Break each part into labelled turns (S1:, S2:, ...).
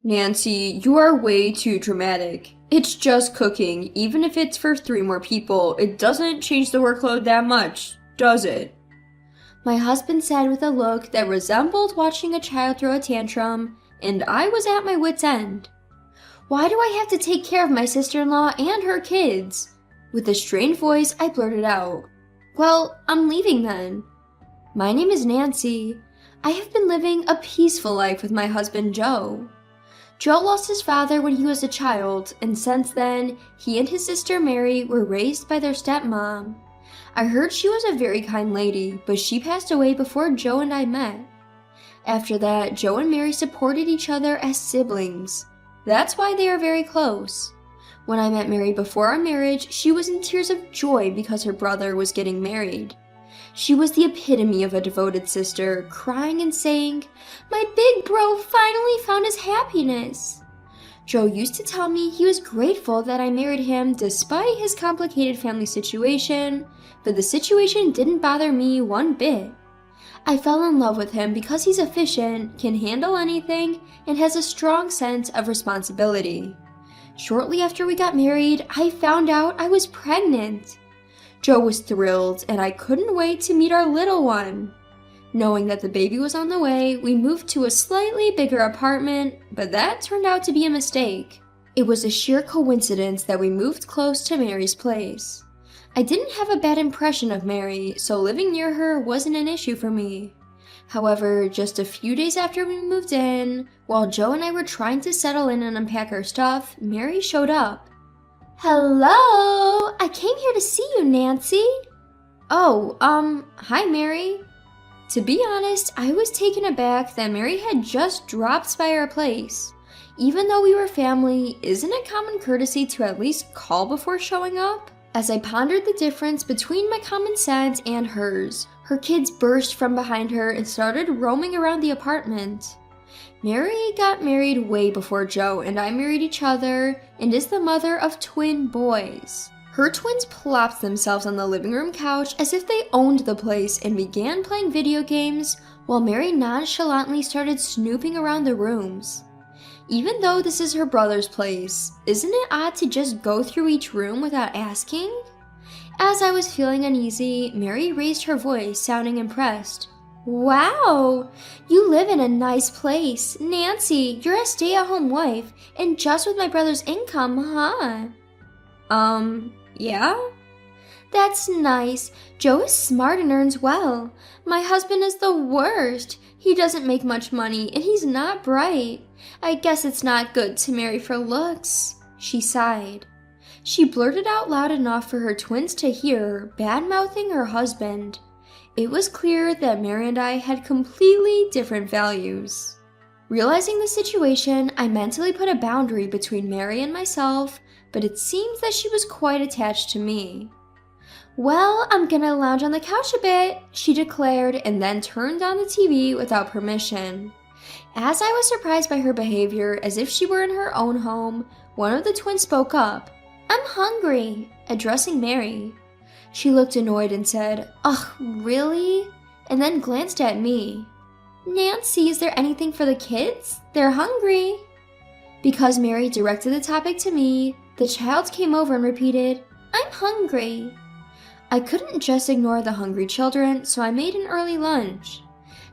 S1: Nancy, you are way too dramatic. It's just cooking. Even if it's for 3 more people, it doesn't change the workload that much, does it? My husband said with a look that resembled watching a child throw a tantrum, and I was at my wit's end. Why do I have to take care of my sister-in-law and her kids? With a strained voice, I blurted out, "Well, I'm leaving then." My name is Nancy. I have been living a peaceful life with my husband, Joe. Joe lost his father when he was a child, and since then, he and his sister Mary were raised by their stepmom. I heard she was a very kind lady, but she passed away before Joe and I met. After that, Joe and Mary supported each other as siblings. That's why they are very close. When I met Mary before our marriage, she was in tears of joy because her brother was getting married. She was the epitome of a devoted sister, crying and saying, "My big bro finally found his happiness." Joe used to tell me he was grateful that I married him despite his complicated family situation, but the situation didn't bother me one bit. I fell in love with him because he's efficient, can handle anything, and has a strong sense of responsibility. Shortly after we got married, I found out I was pregnant. Joe was thrilled, and I couldn't wait to meet our little one. Knowing that the baby was on the way, we moved to a slightly bigger apartment, but that turned out to be a mistake. It was a sheer coincidence that we moved close to Mary's place. I didn't have a bad impression of Mary, so living near her wasn't an issue for me. However, just a few days after we moved in, while Joe and I were trying to settle in and unpack our stuff, Mary showed up. "Hello! I came here to see you, Nancy." "Oh, hi Mary." To be honest, I was taken aback that Mary had just dropped by our place. Even though we were family, isn't it common courtesy to at least call before showing up? As I pondered the difference between my common sense and hers, her kids burst from behind her and started roaming around the apartment. Mary got married way before Joe and I married each other and is the mother of twin boys. Her twins plopped themselves on the living room couch as if they owned the place and began playing video games, while Mary nonchalantly started snooping around the rooms. Even though this is her brother's place, isn't it odd to just go through each room without asking? As I was feeling uneasy, Mary raised her voice, sounding impressed. "Wow, you live in a nice place. Nancy, you're a stay-at-home wife, and just with my brother's income, huh?" Yeah? "That's nice. Joe is smart and earns well. My husband is the worst. He doesn't make much money, and he's not bright. I guess it's not good to marry for looks." She sighed. She blurted out loud enough for her twins to hear, bad-mouthing her husband. It was clear that Mary and I had completely different values. Realizing the situation, I mentally put a boundary between Mary and myself, but it seems that she was quite attached to me. "Well, I'm gonna lounge on the couch a bit," she declared, and then turned on the TV without permission. As I was surprised by her behavior, as if she were in her own home, one of the twins spoke up. "I'm hungry," addressing Mary. She looked annoyed and said, "Ugh, really?" and then glanced at me. "Nancy, is there anything for the kids? They're hungry." Because Mary directed the topic to me, the child came over and repeated, "I'm hungry." I couldn't just ignore the hungry children, so I made an early lunch.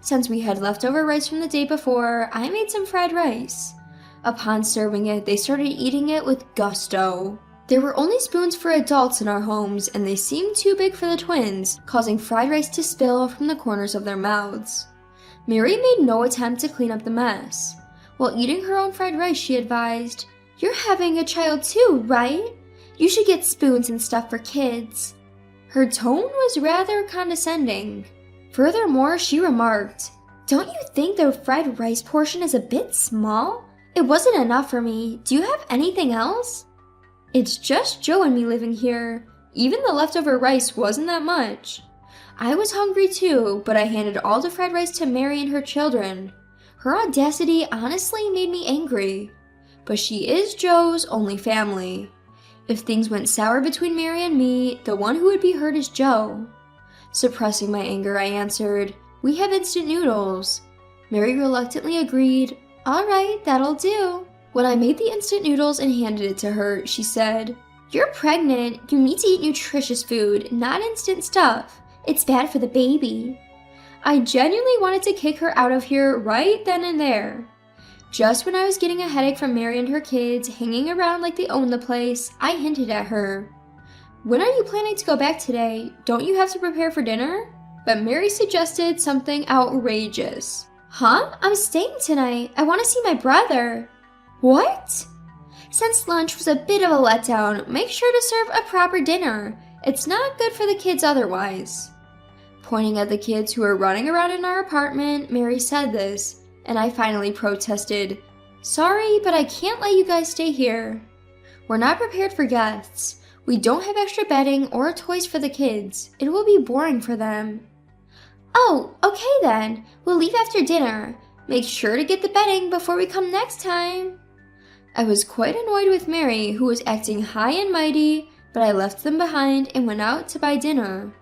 S1: Since we had leftover rice from the day before, I made some fried rice. Upon serving it, they started eating it with gusto. There were only spoons for adults in our homes, and they seemed too big for the twins, causing fried rice to spill from the corners of their mouths. Mary made no attempt to clean up the mess. While eating her own fried rice, she advised, "You're having a child too, right? You should get spoons and stuff for kids." Her tone was rather condescending. Furthermore, she remarked, "Don't you think the fried rice portion is a bit small? It wasn't enough for me. Do you have anything else?" It's just Joe and me living here. Even the leftover rice wasn't that much. I was hungry too, but I handed all the fried rice to Mary and her children. Her audacity honestly made me angry. But she is Joe's only family. If things went sour between Mary and me, the one who would be hurt is Joe. Suppressing my anger, I answered, "We have instant noodles." Mary reluctantly agreed, Alright, that'll do. When I made the instant noodles and handed it to her, she said, "You're pregnant. You need to eat nutritious food, not instant stuff. It's bad for the baby." I genuinely wanted to kick her out of here right then and there. Just when I was getting a headache from Mary and her kids hanging around like they owned the place, I hinted at her. "When are you planning to go back today? Don't you have to prepare for dinner?" But Mary suggested something outrageous. "Huh? I'm staying tonight. I want to see my brother." "What?" "Since lunch was a bit of a letdown, make sure to serve a proper dinner. It's not good for the kids otherwise." Pointing at the kids who were running around in our apartment, Mary said this, and I finally protested, "Sorry, but I can't let you guys stay here. We're not prepared for guests. We don't have extra bedding or toys for the kids. It will be boring for them." "Oh, okay then. We'll leave after dinner. Make sure to get the bedding before we come next time." I was quite annoyed with Mary, who was acting high and mighty, but I left them behind and went out to buy dinner.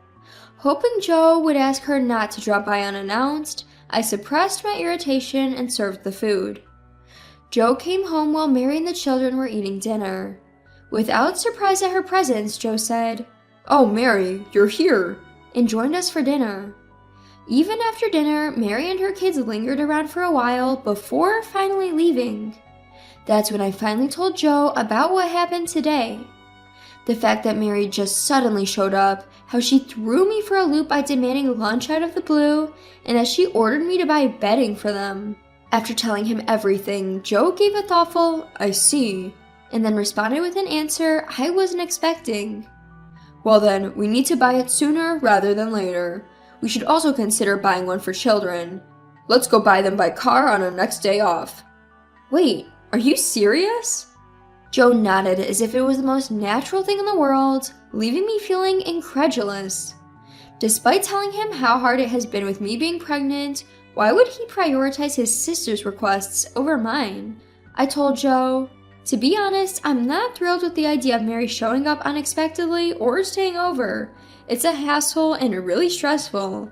S1: Hoping Joe would ask her not to drop by unannounced, I suppressed my irritation and served the food. Joe came home while Mary and the children were eating dinner. Without surprise at her presence, Joe said, "Oh, Mary, you're here," and joined us for dinner. Even after dinner, Mary and her kids lingered around for a while before finally leaving. That's when I finally told Joe about what happened today. The fact that Mary just suddenly showed up, how she threw me for a loop by demanding lunch out of the blue, and that she ordered me to buy bedding for them. After telling him everything, Joe gave a thoughtful, "I see," and then responded with an answer I wasn't expecting. "Well then, we need to buy it sooner rather than later. We should also consider buying one for children. Let's go buy them by car on our next day off." "Wait, are you serious?" Joe nodded as if it was the most natural thing in the world, leaving me feeling incredulous. Despite telling him how hard it has been with me being pregnant, why would he prioritize his sister's requests over mine? I told Joe, "To be honest, I'm not thrilled with the idea of Mary showing up unexpectedly or staying over. It's a hassle and really stressful.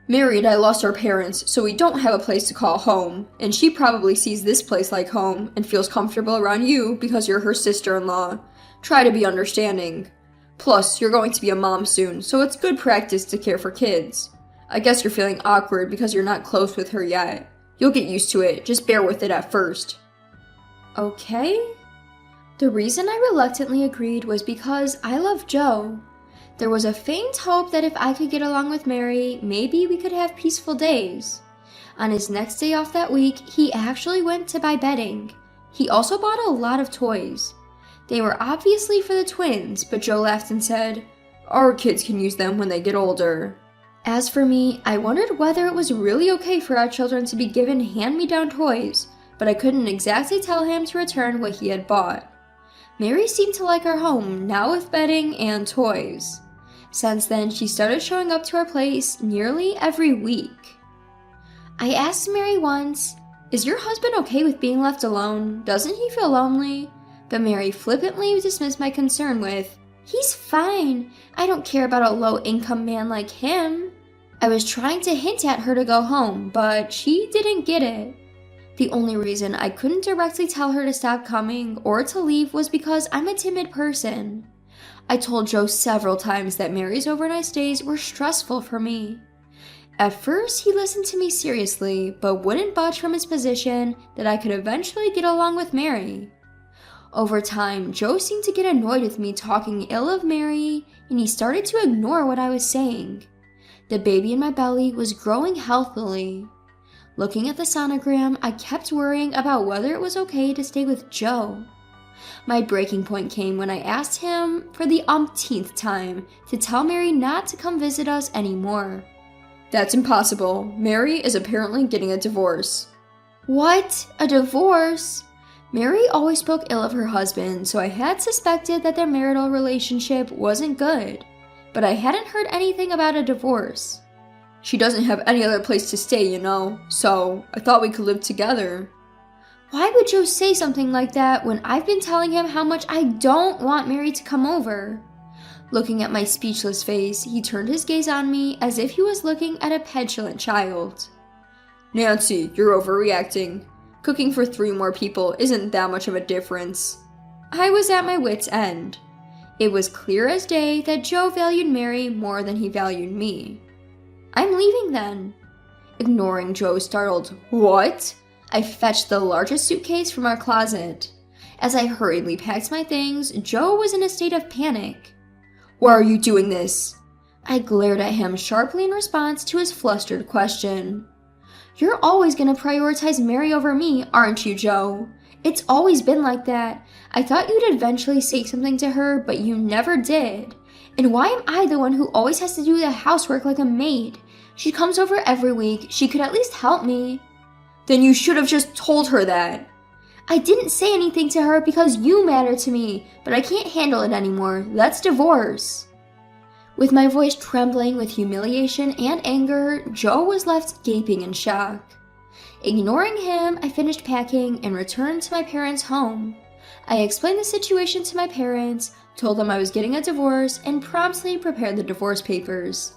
S1: Mary and I lost our parents, so we don't have a place to call home, and she probably sees this place like home and feels comfortable around you because you're her sister-in-law. Try to be understanding. Plus, you're going to be a mom soon, so it's good practice to care for kids. I guess you're feeling awkward because you're not close with her yet. You'll get used to it, just bear with it at first." Okay? The reason I reluctantly agreed was because I love Joe. There was a faint hope that if I could get along with Mary, maybe we could have peaceful days. On his next day off that week, he actually went to buy bedding. He also bought a lot of toys. They were obviously for the twins, but Joe laughed and said, "Our kids can use them when they get older." As for me, I wondered whether it was really okay for our children to be given hand-me-down toys, but I couldn't exactly tell him to return what he had bought. Mary seemed to like our home, now with bedding and toys. Since then, she started showing up to our place nearly every week. I asked Mary once, "Is your husband okay with being left alone? Doesn't he feel lonely?" But Mary flippantly dismissed my concern with, "He's fine. I don't care about a low-income man like him." I was trying to hint at her to go home, but she didn't get it. The only reason I couldn't directly tell her to stop coming or to leave was because I'm a timid person. I told Joe several times that Mary's overnight stays were stressful for me. At first, he listened to me seriously, but wouldn't budge from his position that I could eventually get along with Mary. Over time, Joe seemed to get annoyed with me talking ill of Mary, and he started to ignore what I was saying. The baby in my belly was growing healthily. Looking at the sonogram, I kept worrying about whether it was okay to stay with Joe. My breaking point came when I asked him, for the umpteenth time, to tell Mary not to come visit us anymore. "That's impossible. Mary is apparently getting a divorce." "What? A divorce?" Mary always spoke ill of her husband, so I had suspected that their marital relationship wasn't good, but I hadn't heard anything about a divorce. "She doesn't have any other place to stay, you know, so I thought we could live together." Why would Joe say something like that when I've been telling him how much I don't want Mary to come over? Looking at my speechless face, he turned his gaze on me as if he was looking at a petulant child. "Nancy, you're overreacting.
S2: Cooking for 3 more people isn't that much of a difference. I was at my wit's end. It was clear as day that Joe valued Mary more than he valued me. I'm leaving then. Ignoring Joe's startled, "What?" I fetched the largest suitcase from our closet. As I hurriedly packed my things, Joe was in a state of panic. "Why are you doing this?" I glared at him sharply in response to his flustered question. "You're always going to prioritize Mary over me, aren't you, Joe? It's always been like that. I thought you'd eventually say something to her, but you never did. And why am I the one who always has to do the housework like a maid? She comes over every week. She could at least help me." "Then you should have just told her that." "I didn't say anything to her because you matter to me, but I can't handle it anymore. Let's divorce." With my voice trembling with humiliation and anger, Joe was left gaping in shock. Ignoring him, I finished packing and returned to my parents' home. I explained the situation to my parents, told them I was getting a divorce, and promptly prepared the divorce papers.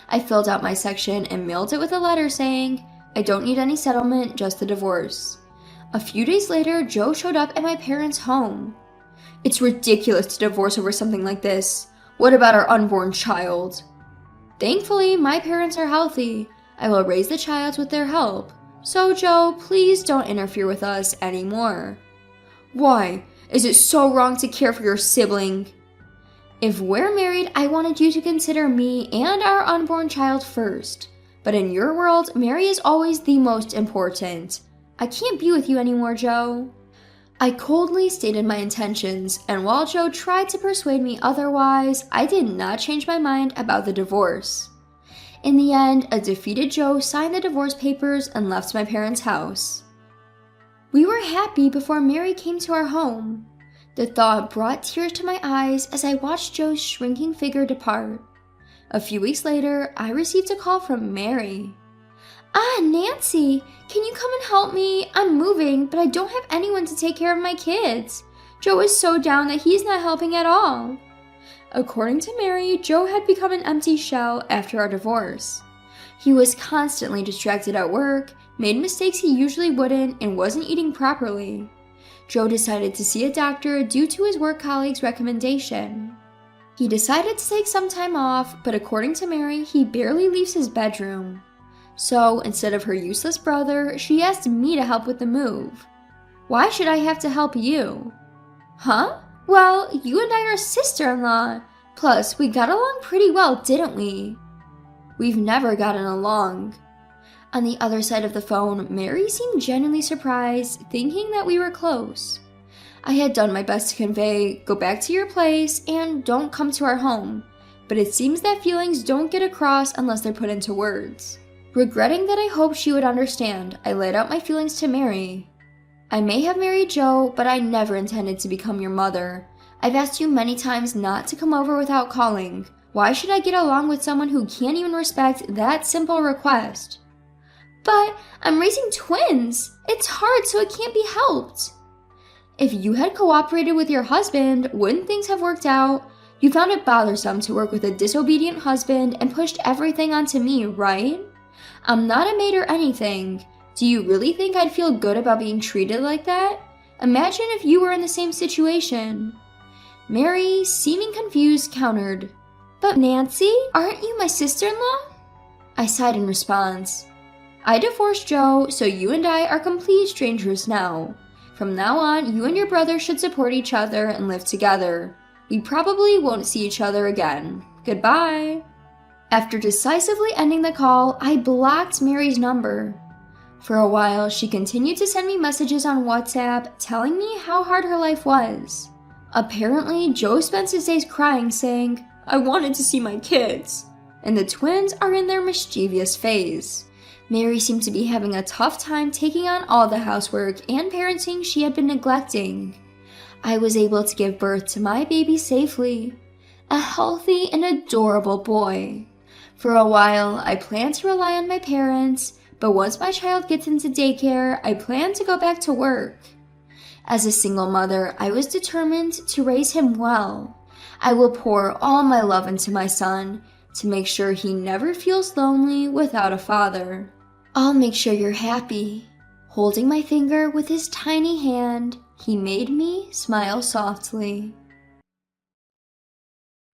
S2: I filled out my section and mailed it with a letter saying, "I don't need any settlement, just the divorce." A few days later, Joe showed up at my parents' home. "It's ridiculous to divorce over something like this. What about our unborn child?" "Thankfully, my parents are healthy. I will raise the child with their help. So, Joe, please don't interfere with us anymore." "Why? Is it so wrong to care for your sibling?" "If we're married, I wanted you to consider me and our unborn child first. But in your world, Mary is always the most important. I can't be with you anymore, Joe." I coldly stated my intentions, and while Joe tried to persuade me otherwise, I did not change my mind about the divorce. In the end, a defeated Joe signed the divorce papers and left my parents' house. We were happy before Mary came to our home. The thought brought tears to my eyes as I watched Joe's shrinking figure depart. A few weeks later, I received a call from Mary. "Ah, Nancy, can you come and help me? I'm moving, but I don't have anyone to take care of my kids. Joe is so down that he's not helping at all." According to Mary, Joe had become an empty shell after our divorce. He was constantly distracted at work, made mistakes he usually wouldn't, and wasn't eating properly. Joe decided to see a doctor due to his work colleague's recommendation. He decided to take some time off, but according to Mary, he barely leaves his bedroom. So, instead of her useless brother, she asked me to help with the move. "Why should I have to help you?" "Huh? Well, you and I are sister-in-law. Plus, we got along pretty well, didn't we?" "We've never gotten along." On the other side of the phone, Mary seemed genuinely surprised, thinking that we were close. I had done my best to convey, "Go back to your place and don't come to our home," but it seems that feelings don't get across unless they're put into words. Regretting that I hoped she would understand, I laid out my feelings to Mary. "I may have married Joe, but I never intended to become your mother. I've asked you many times not to come over without calling. Why should I get along with someone who can't even respect that simple request?" "But I'm raising twins. It's hard, so it can't be helped." "If you had cooperated with your husband, wouldn't things have worked out? You found it bothersome to work with a disobedient husband and pushed everything onto me, right? I'm not a maid or anything. Do you really think I'd feel good about being treated like that? Imagine if you were in the same situation." Mary, seeming confused, countered, "But Nancy, aren't you my sister-in-law?" I sighed in response. "I divorced Joe, so you and I are complete strangers now. From now on, you and your brother should support each other and live together. We probably won't see each other again. Goodbye." After decisively ending the call, I blocked Mary's number. For a while, she continued to send me messages on WhatsApp telling me how hard her life was. Apparently, Joe spends his days crying, saying, "I wanted to see my kids," and the twins are in their mischievous phase. Mary seemed to be having a tough time taking on all the housework and parenting she had been neglecting. I was able to give birth to my baby safely, a healthy and adorable boy. For a while, I planned to rely on my parents, but once my child gets into daycare, I plan to go back to work. As a single mother, I was determined to raise him well. I will pour all my love into my son to make sure he never feels lonely without a father. I'll make sure you're happy.
S1: Holding my finger with his tiny hand, he made me smile softly.